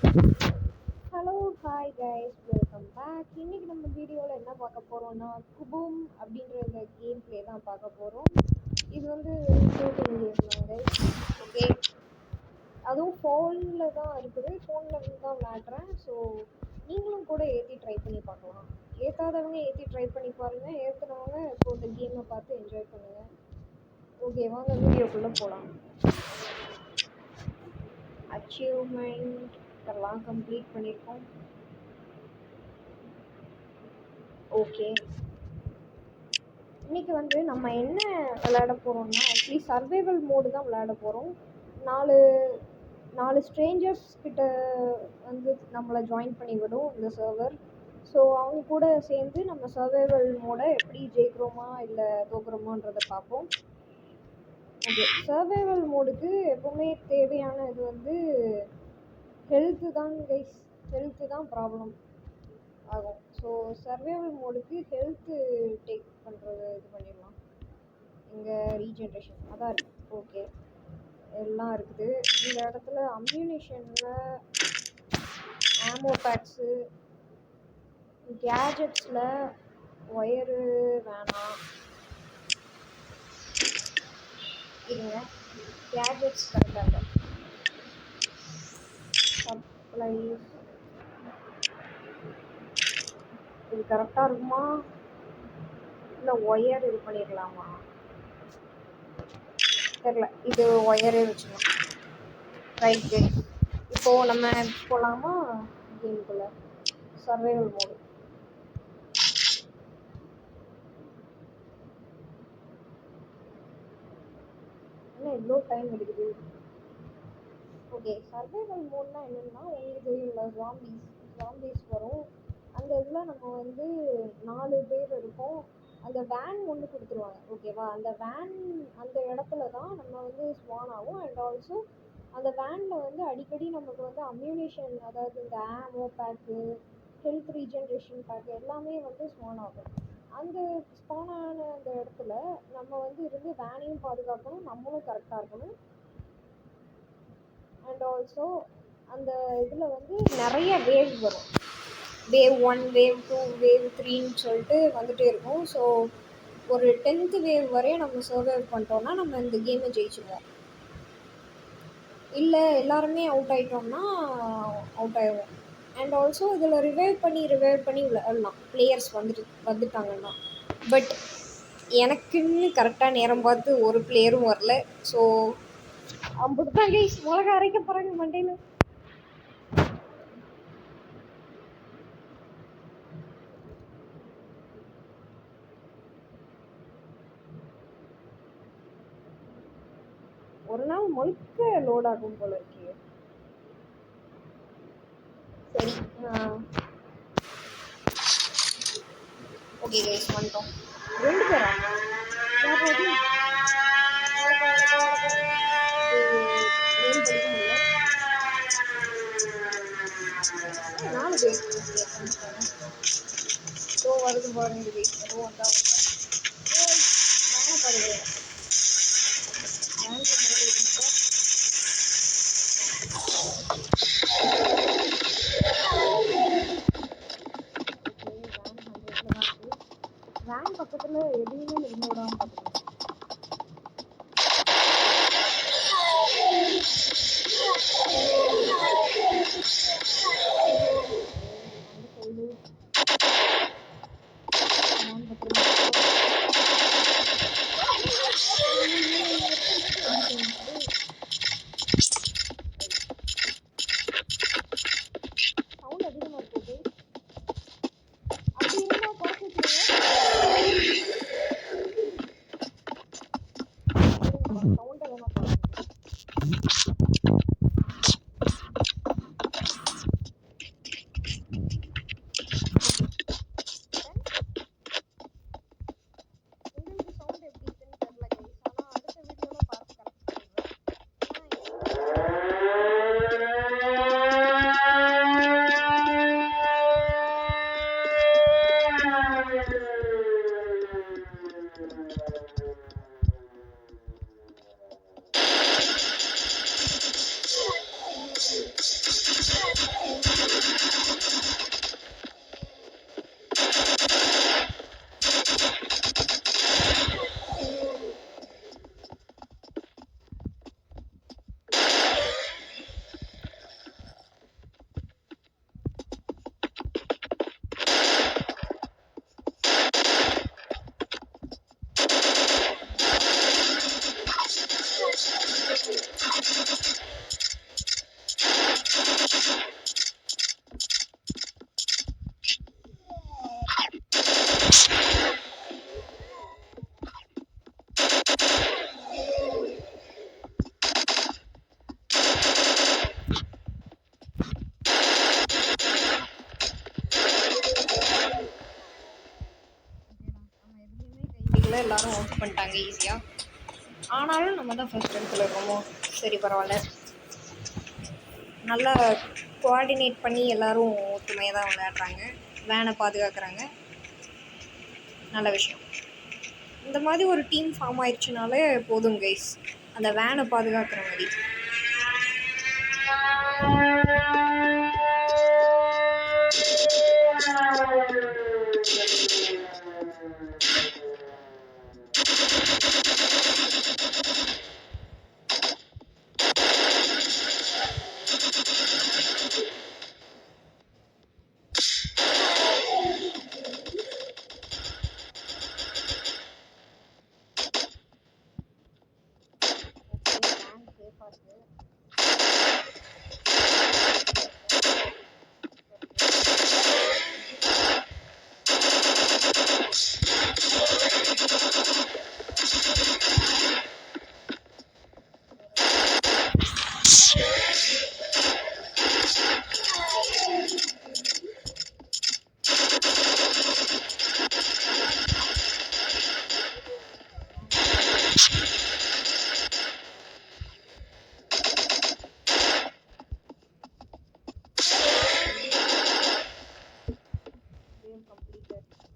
Hello hi guys welcome back. இன்னைக்கு நம்ம வீடியோவில் என்ன பார்க்க போகிறோம்னா குபூம் அப்படின்ற இந்த கேம் ப்ளே தான் பார்க்க போகிறோம். இது வந்து ஷூட்டிங் கேம் தான் கைஸ். ஓகே, அதுவும் ஃபோனில் தான் இருக்குது. ஃபோனில் இருந்து தான் விளையாடுறேன். ஸோ நீங்களும் கூட ஏற்றி ட்ரை பண்ணி பார்க்கலாம். ஏற்றாதவங்க ஏற்றி ட்ரை பண்ணி பாருங்கள். ஏற்றுனவங்க இப்போ இந்த கேமை பார்த்து என்ஜாய் பண்ணுங்கள். ஓகே, வாங்க வீடியோக்குள்ளே போகலாம். அச்சீவ்மெண்ட் எல்லாம் கம்ப்ளீட் பண்ணியிருக்கோம். ஓகே, இன்னைக்கு வந்து நம்ம என்ன விளையாட போகிறோம்னா ஆக்சுவலி சர்வைவல் மோடு தான் விளையாட போகிறோம். நாலு நாலு ஸ்ட்ரேஞ்சர்ஸ் கிட்ட வந்து நம்மளை ஜாயின் பண்ணி விடும் இந்த சர்வர். ஸோ அவங்க கூட சேர்ந்து நம்ம சர்வைவல் மோடை எப்படி ஜெயிக்கிறோமா இல்லை தோக்குறோமான்றதை பார்ப்போம். ஓகே, சர்வைவல் மோடுக்கு எப்போவுமே தேவையான இது வந்து ஹெல்த்து தான் கைஸ். ஹெல்த்து தான் ப்ராப்ளம் ஆகும். ஸோ சர்வைவல் மோடுக்கு ஹெல்த்து டேக் பண்ணுறது இது பண்ணிடலாம். இங்கே ரீஜென்ரேஷன் அதான் இருக்குது. ஓகே, எல்லாம் இருக்குது இந்த இடத்துல. அம்யூனிஷனில் ஆமோ பேக்ஸு, கேஜெட்ஸில் ஒயரு வேணாம். இருங்க, கேஜெட்ஸ் கரெக்டாக சப்ளைஸ் இது கரெக்டாக இருக்குமா இல்லை ஒயர் இது பண்ணிடலாமா தெரியல. இது ஒயரே வச்சுக்கலாம். ரைட் கைஸ், இப்போது நம்ம போகலாமா கேமுக்குள்ளே? Survival mode. என்ன இவ்வளோ டைம் எடுக்குது? ஓகே, சர்வைவல் மோட்னா என்னென்னா உங்களுக்கு இல்லை ஜாம்பீஸ் வரும். அந்த இதில் நம்ம வந்து 4 பேர் இருப்போம். அந்த வேன் ஒன்று கொடுத்துருவாங்க. ஓகேவா, அந்த வேன் அந்த இடத்துல தான் நம்ம வந்து ஸ்பான் ஆகும். அண்ட் ஆல்சோ அந்த வேனில் வந்து அடிக்கடி நமக்கு வந்து அம்யூனிஷன், அதாவது இந்த ஆமோ பேக்கு, ஹெல்த் ரீஜென்ரேஷன் பேக்கு எல்லாமே வந்து ஸ்பான் ஆகும். அந்த ஸ்பான் ஆன அந்த இடத்துல நம்ம வந்து இருந்து வேனையும் பாதுகாக்கணும், நம்மளும் கரெக்டாக இருக்கணும். அண்ட் ஆல்சோ அந்த இதில் வந்து நிறைய வேவ் வரும். வேவ் 1, வேவ் 2, வேவ் 3ன்னு சொல்லிட்டு வந்துகிட்டே இருக்கும். ஸோ ஒரு 10th வேவ் வரையும் நம்ம சர்வைவ் பண்ணிட்டோம்னா நம்ம இந்த கேமை ஜெயிச்சுடுவோம். இல்லை எல்லாருமே அவுட் ஆகிட்டோம்னா அவுட் ஆகிடுவோம். அண்ட் ஆல்சோ இதில் ரிவைவ் பண்ணி விளையாடலாம் பிளேயர்ஸ் வந்துட்டாங்கன்னா. பட் எனக்குன்னு கரெக்டாக நேரம் பார்த்து ஒரு பிளேயரும் வரல. ஸோ அப்படிதான் கைஸ், மிளகா அரைக்க போகிறாங்க மண்டையில். ஒரு நாள் முழுக்க லோட் ஆகும் போல இருக்கு. சரி, ஓகே கைஸ், வந்துட்டோம். 2 பேரா? யாராவது நேம் படிக்க முடியல. 4 பேர். ஸோ வருது பாருங்க கைஸ். ஸோ வந்தா வேனை பாருங்க. வேன் பக்கத்தில் எதுவுமே நின்று விடாமல் பார்த்துக்கணும். சவுண்ட் அதிகமாக இருக்குது. அப்படி இருந்தால் குறைச்சி வச்சுருங்க. எல்லாரும் அவுட் பண்ணிட்டாங்க ஈஸியாக. ஆனாலும் நம்ம தான் ஃபர்ஸ்ட் இடத்துல இருக்கோமோ, சரி பரவாயில்ல. நல்லா கோஆர்டினேட் பண்ணி எல்லோரும் ஒத்துமையாக தான் விளையாடுறாங்க, வேனை பாதுகாக்கிறாங்க. நல்ல விஷயம். இந்த மாதிரி ஒரு டீம் ஃபார்ம் ஆயிடுச்சுனாலே போதும் கைஸ், அந்த வேனை பாதுகாக்கிற மாதிரி.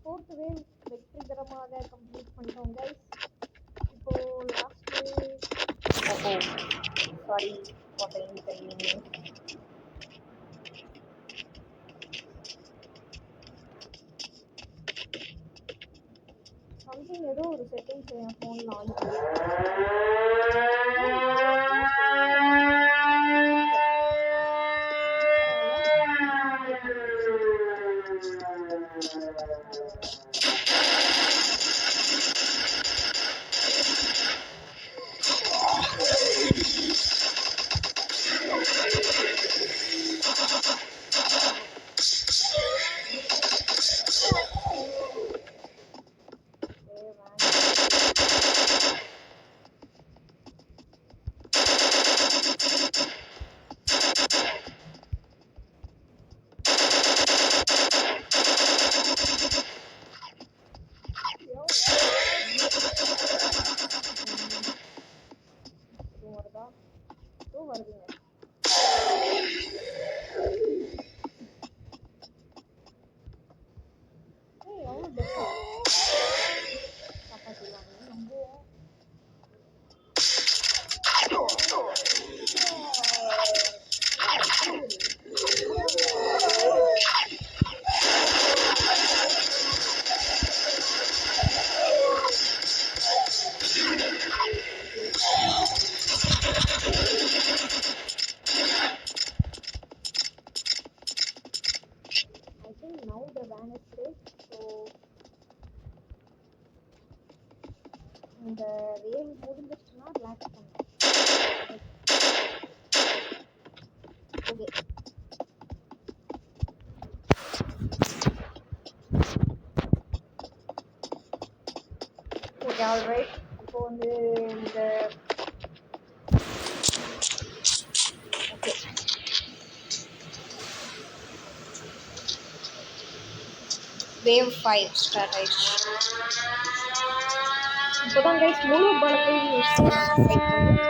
ஃபோர்த் வேவ் வெற்றிகரமாக கம்ப்ளீட் பண்ணிட்டோம் கைஸ். இப்போ லாஸ்ட்டு சாரி சம்திங் ஏதோ ஒரு செட்டிங்ஸ் என் ஃபோனில் ஆன் வருதுங்க. Now the van is safe, so இந்த வேவ் முடிஞ்சிருச்சுன்னா ரிலாக்ஸ் பண்ணுங்க. Okay, okay, alright. இப்போ வந்து இந்த ஓகே வேவ் 5 ஸ்டார்ட் ஆயிடுச்சு. இப்போதான் கைஸ் முழு பலத்தையும் யூஸ் ஃபைட் பண்ணும்.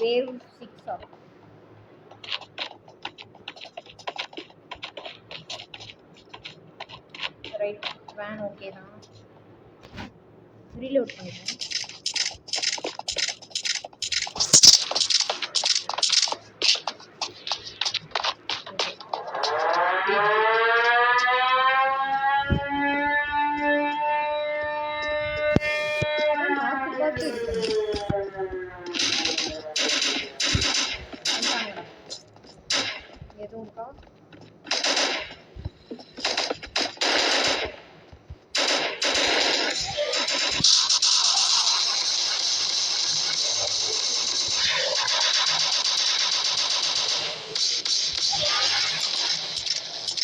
வேவ் 6 ஆகும். வேன் ஓகே தான். ரீலோட் பண்ணிட்டேன். எதுவும் இருக்கா?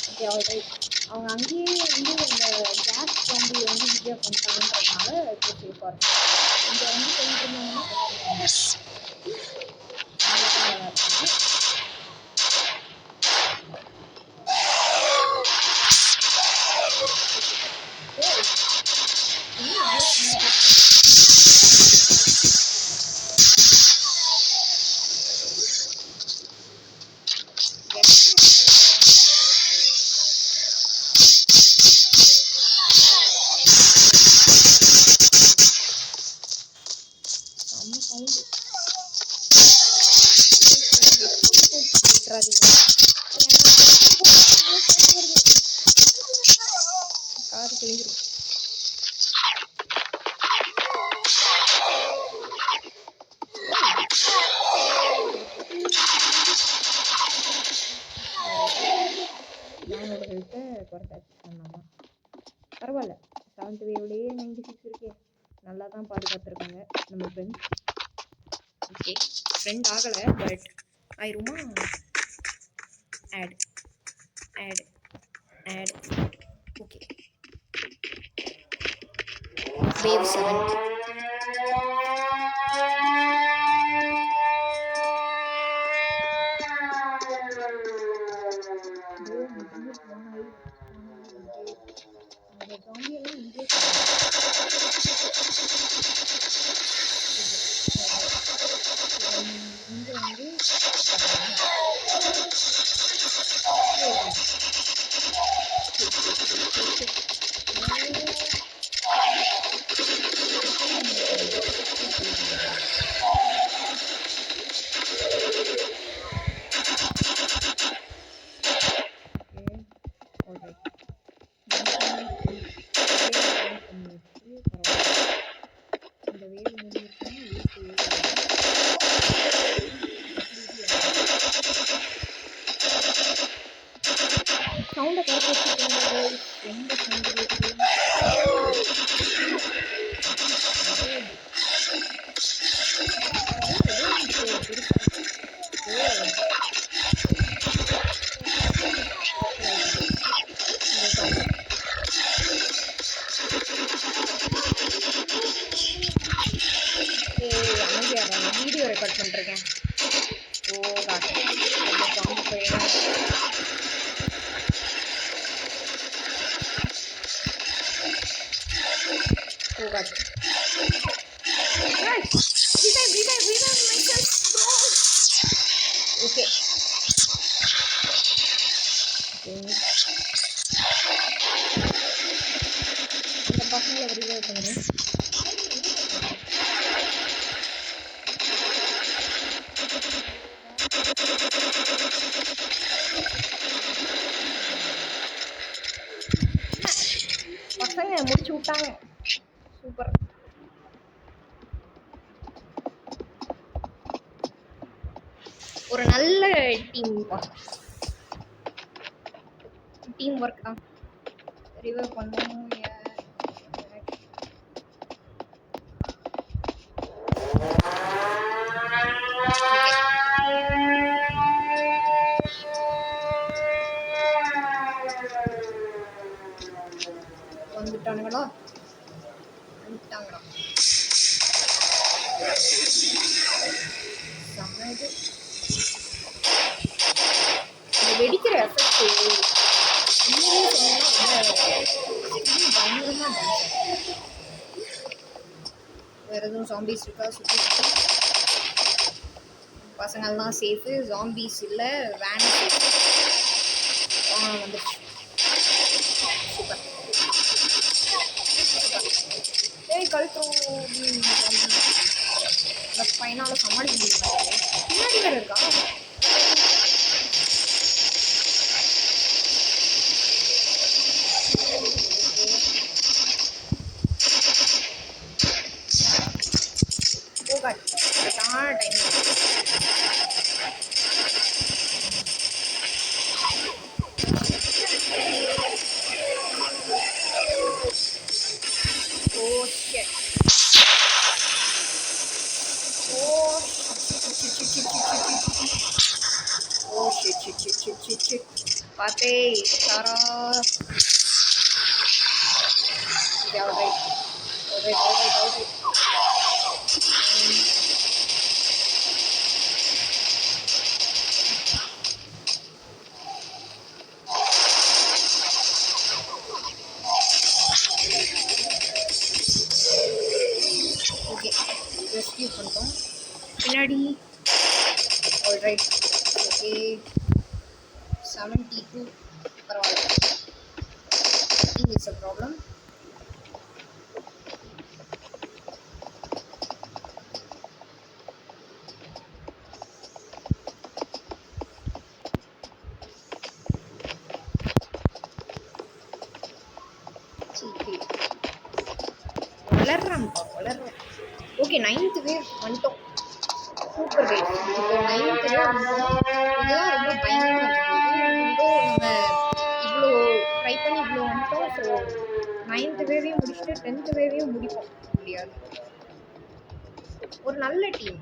Okay alright. அவங்க அங்கேயே வந்து இந்த கேஸ் ஜாம்பி வந்து ஈஸியாக பண்ணிட்டாங்கன்றதுனால இப்போ சேஃபாக இருக்கும். இங்கே வந்து போயிட்டு இருந்தாங்கன்னா காது கிழிஞ்சிரும். நானோட ஹெல்த்தை குறைச்சாச்சு நம்ம. பரவாயில்ல, 7th வேவ்லேயே 96 இருக்கே. நல்லா தான் பாதுகாத்துருக்காங்க நம்ம ஃப்ரெண்ட். ஓகே, ஃப்ரெண்ட் ஆகலை பட் ஆயிருமா. Add add add. Okay, wave 7. சவுண்டை குறைச்சி வச்சுருக்காங்க. ரொம்ப சவுண்டு கேட்குது. வீடியோ ரெக்கார்ட் பண்ணிருக்கேன். ஓ காட், சவுண்டு போயிடும். Oh god. Guys, revive myself, bro. Okay. அந்த பசங்களை revive பண்ணுங்க. பசங்க முடிச்சு விட்டாங்க. சூப்பர். ஒரு நல்ல டீம் ஒர்க் தான். ரிவைவ் பண்ணணும். வந்துட்டானுங்களா? வந்துட்டாங்களா? சமையது வெடிக்கிற எஃபெக்ட் பயங்கரமா. வேற எதுவும் ஜாம்பிஸ் இருக்கா? சுற்றி பசங்கள்லாம் சேஃபு, ஜாம்பிஸ் இல்லை, வேன் வந்துடுச்சு. சூப்பர். இந்த பையனால சமாளிக்க முடியுமா? பின்னாடி வேற இருக்கா? ஓ காட், கரெக்டான time. Oh shit. Oh oh shit shit shit shit shit shit. பாத்தே சாரா. Okay, all right. Okay, rescue பண்ணிட்டோம். பின்னாடி ஆல்ரைட். ஓகே 72 பரவாயில்ல. It's a problem. வளர்றேன். ஓகே 9th வேவ் வந்துட்டோம். Super wave. இப்போ 9th வேவ் வந்துட்டோம். இதுதான் ரொம்ப பயங்கரமாக இருக்குது. நம்ம இவ்வளோ ட்ரை பண்ணி இவ்வளோ வந்துட்டோம். ஸோ 9th வேவையும் முடிச்சுட்டு 10th வேவையும் முடிப்போம். முடியாது. ஒரு நல்ல டீம்.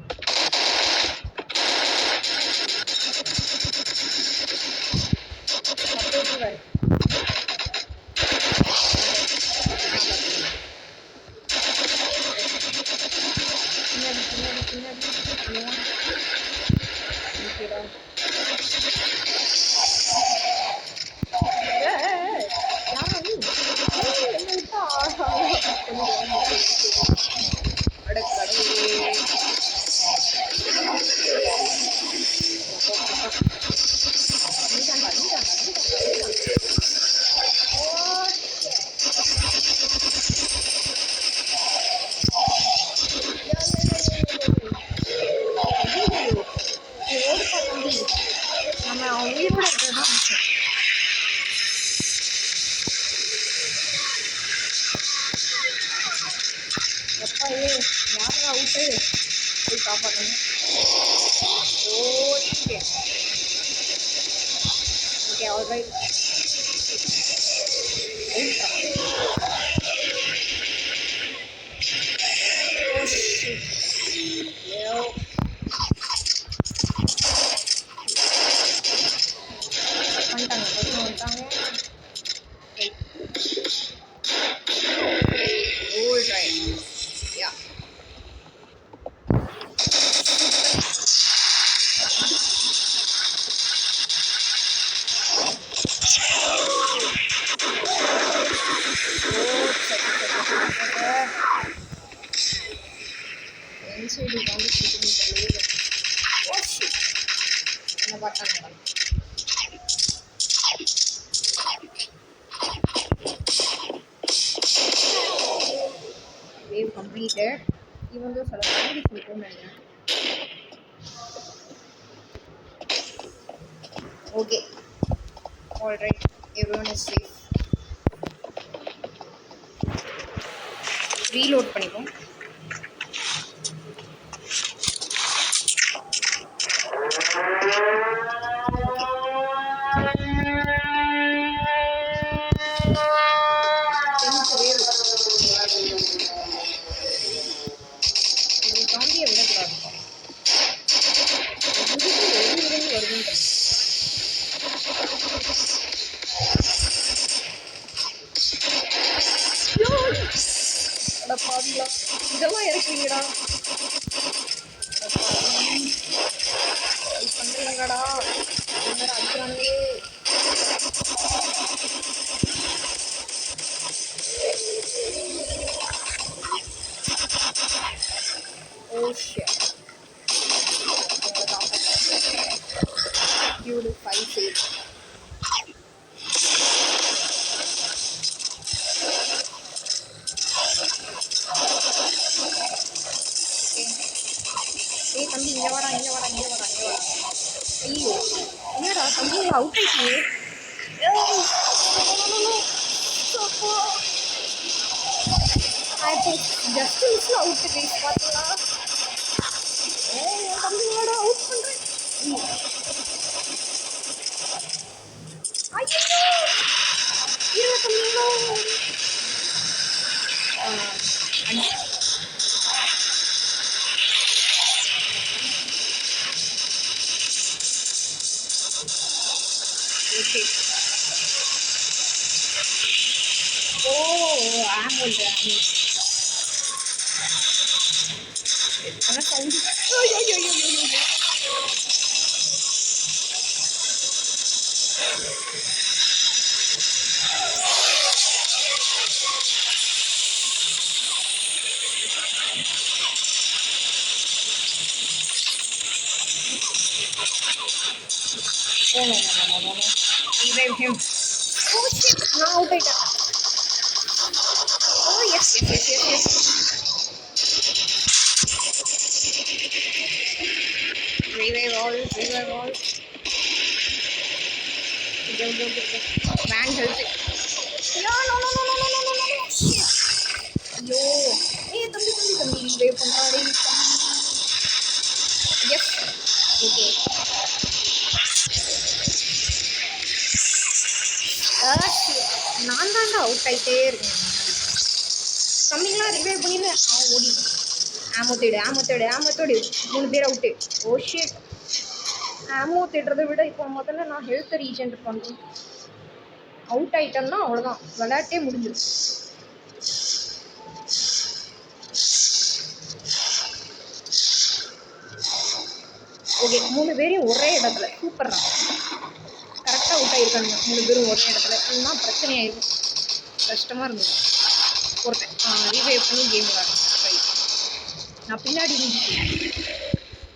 நம்ம உயிரோட இருக்கிறது தான் முக்கியம். எப்பாயே யாரா அவுட்டு போய் காப்பாற்றணும். Okay okay alright. வந்துட்டாங்க. சைடு வந்து என்ன பார்த்தாங்க. Wave completed. இவன் தான் சில சைடிஸ் இருக்கும்னு நினைக்கிறேன். Okay alright, everyone is safe. Reload பண்ணிப்போம். ஜாம்பியை விடக்கூடாது. வருதுன்ற பாதிங்களா இதெல்லாம் இறக்குறீங்கடா. பண்றீங்கடா அடிக்கிறாங்களே. Oh shit. Dude, 5 saves. தம்பி இங்கே வாடா இங்கே வாடா இங்கே வாடா இங்கே வாடா. ஐயோ என்னடா தம்பி அவுட் ஆயிட்டியே. ஜஸ்ட் மிஸ்ல அவுட் கைஸ் பார்த்தீங்களா. என் தம்பி வாடா அவுட் பண்ணுறேன். ஐயோ ஓகே. ஓ ஆமாம் ஆனால் sound. Revive him. Oh shit! நான் அவுட் ஆயிட்டேன். Oh yes. Revive all. Go. Man health. No. Shit. ஐயோ தம்பி revive பண்றாடே. Yes. Okay. நான் தாண்டா அவுட் ஆகிட்டே இருக்கேன். தம்பிங்களாம் ரிவைவ் பண்ணிடு. அவன் ஓடி ஆமோ தேடு 3 பேர் அவுட்டு. Oh shit. ஆமோ தேடுறதை விட இப்போ முதல்ல நான் ஹெல்த் ரீஜென்ட் பண்ணுறேன். அவுட் ஆகிட்டேன்னா அவ்வளோதான், விளையாட்டே முடிஞ்சிடும். ஓகே 3 பேரையும் ஒரே இடத்துல சூப்பர்ரா. கரெக்டாக அவுட் ஆகிருக்காங்க 3 பேரும் ஒரே இடத்துல. அதுதான் பிரச்சனையாயிருக்கும், கஷ்டமாக இருந்தது. ஒருத்தன் ரிவைவ் பண்ணி கேம் விளாடுறேன். நான் பின்னாடி இருந்துச்சு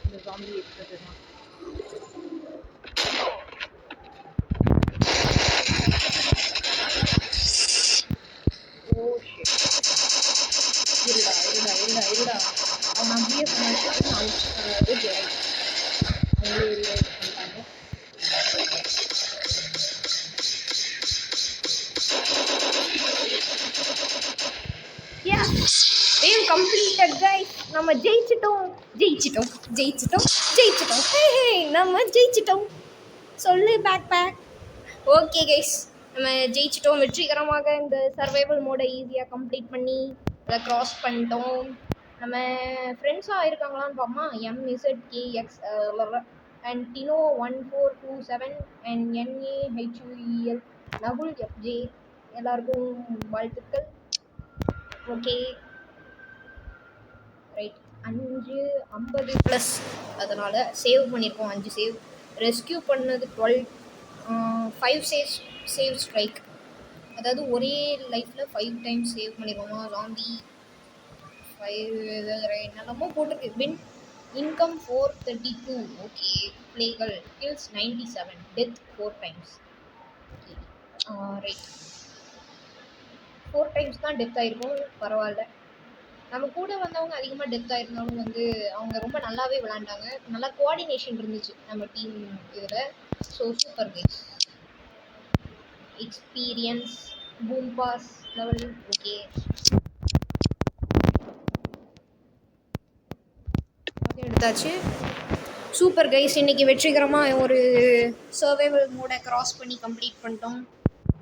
இந்த ஜாம்பி இருக்கிறது தான். Oh shit. இருடா அவன் அப்படியே பண்ணிட்டு அவங்களே பண்ணிட்டாங்க. Game completed guys. நம்ம ஜெயிச்சிட்டோம். நம்ம ஜெயிச்சிட்டோம். சொல்லு பேக். ஓகே கைஸ், நம்ம ஜெயிச்சிட்டோம். வெற்றிகரமாக இந்த சர்வைவல் மோடை ஈஸியாக கம்ப்ளீட் பண்ணி அதை க்ராஸ் பண்ணிட்டோம். நம்ம ஃப்ரெண்ட்ஸாக இருக்காங்களான்னு பார்ப்போமா. MZKX and Dino 1427 and NAHUEL Nakul FJ எல்லாருக்கும் வாழ்த்துக்கள். Okay right. 50+, அதனால் சேவ் பண்ணியிருக்கோம். 5 சேவ். ரெஸ்கியூ பண்ணது 12. 5 சேவ் ஸ்ட்ரைக், அதாவது ஒரே லைஃப்பில் 5 டைம்ஸ் சேவ் பண்ணிடுவோமா. ஜாம்பி 5 என்னெல்லாமோ போட்டிருக்கு. Win income 432. ஓகே. பிளேகள் kills 97. Death 4 times. Okay right. 4 times தான் டெத் ஆகிருக்கும். பரவாயில்ல. நம்ம கூட வந்தவங்க அதிகமாக டெத் ஆகிருந்தாலும் அவங்க ரொம்ப நல்லாவே விளாண்டாங்க. நல்லா கோஆர்டினேஷன் இருந்துச்சு நம்ம டீம் இதில். So super guys. Experience boom boss level. Okay எடுத்தாச்சு. Super guys. இன்றைக்கி வெற்றிகரமாக ஒரு சர்வைவல் மோடை க்ராஸ் பண்ணி கம்ப்ளீட் பண்ணிட்டோம்.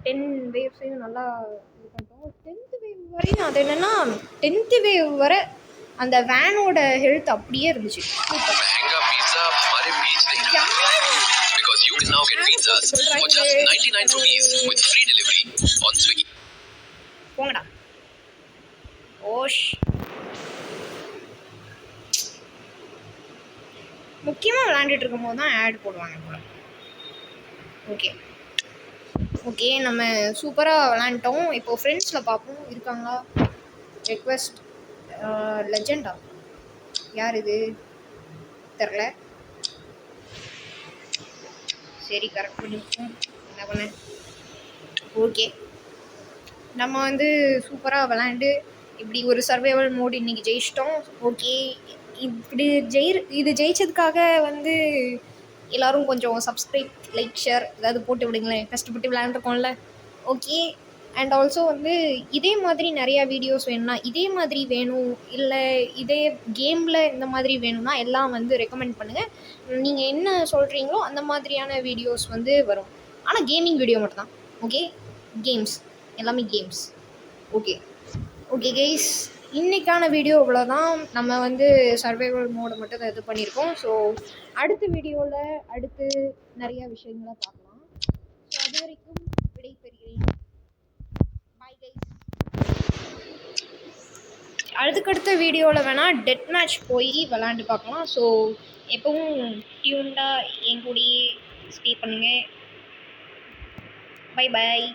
10 வேவ்ஸையும் நல்லா இது பண்ணிட்டோம். 10th வேவ் வரையும் அது என்னென்னா 10th வேவ் வரை அந்த வேனோட ஹெல்த் அப்படியே இருந்துச்சு. போங்கடா. ஓஷ். முக்கியமாக விளையாண்டுட்டு இருக்கும் போது தான் ஆட் போடுவாங்க போல. ஓகே நம்ம சூப்பராக விளாண்டோம். இப்போது ஃப்ரெண்ட்ஸில் பார்ப்போம் இருக்காங்களா. ரெக்வெஸ்ட் லெஜெண்டா யார் இது தெரில. சரி கரெக்ட் பண்ணிப்போம். என்ன பண்ண. ஓகே நம்ம சூப்பராக விளாண்டு இப்படி ஒரு சர்வைவல் மோட் இன்றைக்கி ஜெயிச்சிட்டோம். ஓகே இப்படி இது ஜெயிச்சதுக்காக வந்து எல்லோரும் கொஞ்சம் சப்ஸ்கிரைப், லைக், ஷேர் ஏதாவது போட்டு விடுங்களேன். கஷ்டப்பட்டு விளையாண்டுருக்கோம்ல. ஓகே. அண்ட் ஆல்சோ வந்து இதே மாதிரி நிறையா வீடியோஸ் வேணும்னா, இதே மாதிரி வேணும், இல்லை இதே கேமில் இந்த மாதிரி வேணும்னா எல்லாம் வந்து ரெக்கமெண்ட் பண்ணுங்கள். நீங்கள் என்ன சொல்கிறீங்களோ அந்த மாதிரியான வீடியோஸ் வந்து வரும். ஆனால் கேமிங் வீடியோ மட்டும்தான். ஓகே, கேம்ஸ் எல்லாமே கேம்ஸ். ஓகே ஓகே கைஸ், இன்றைக்கான வீடியோ இவ்வளோதான். நம்ம வந்து சர்வைவல் மோடை மட்டும் தான் இது பண்ணியிருக்கோம். ஸோ அடுத்த வீடியோவில் அடுத்து நிறையா விஷயங்களை பார்க்கலாம். ஸோ அது வரைக்கும் விடைபெறுகிறேன். Bye guys. அடுத்த வீடியோவில் வேணால் டெத் மேட்ச் போய் விளாண்டு பார்க்கலாம். ஸோ எப்பவும் டியூன்டாக என் கூடயே ஸ்டே பண்ணுங்கள். Bye bye.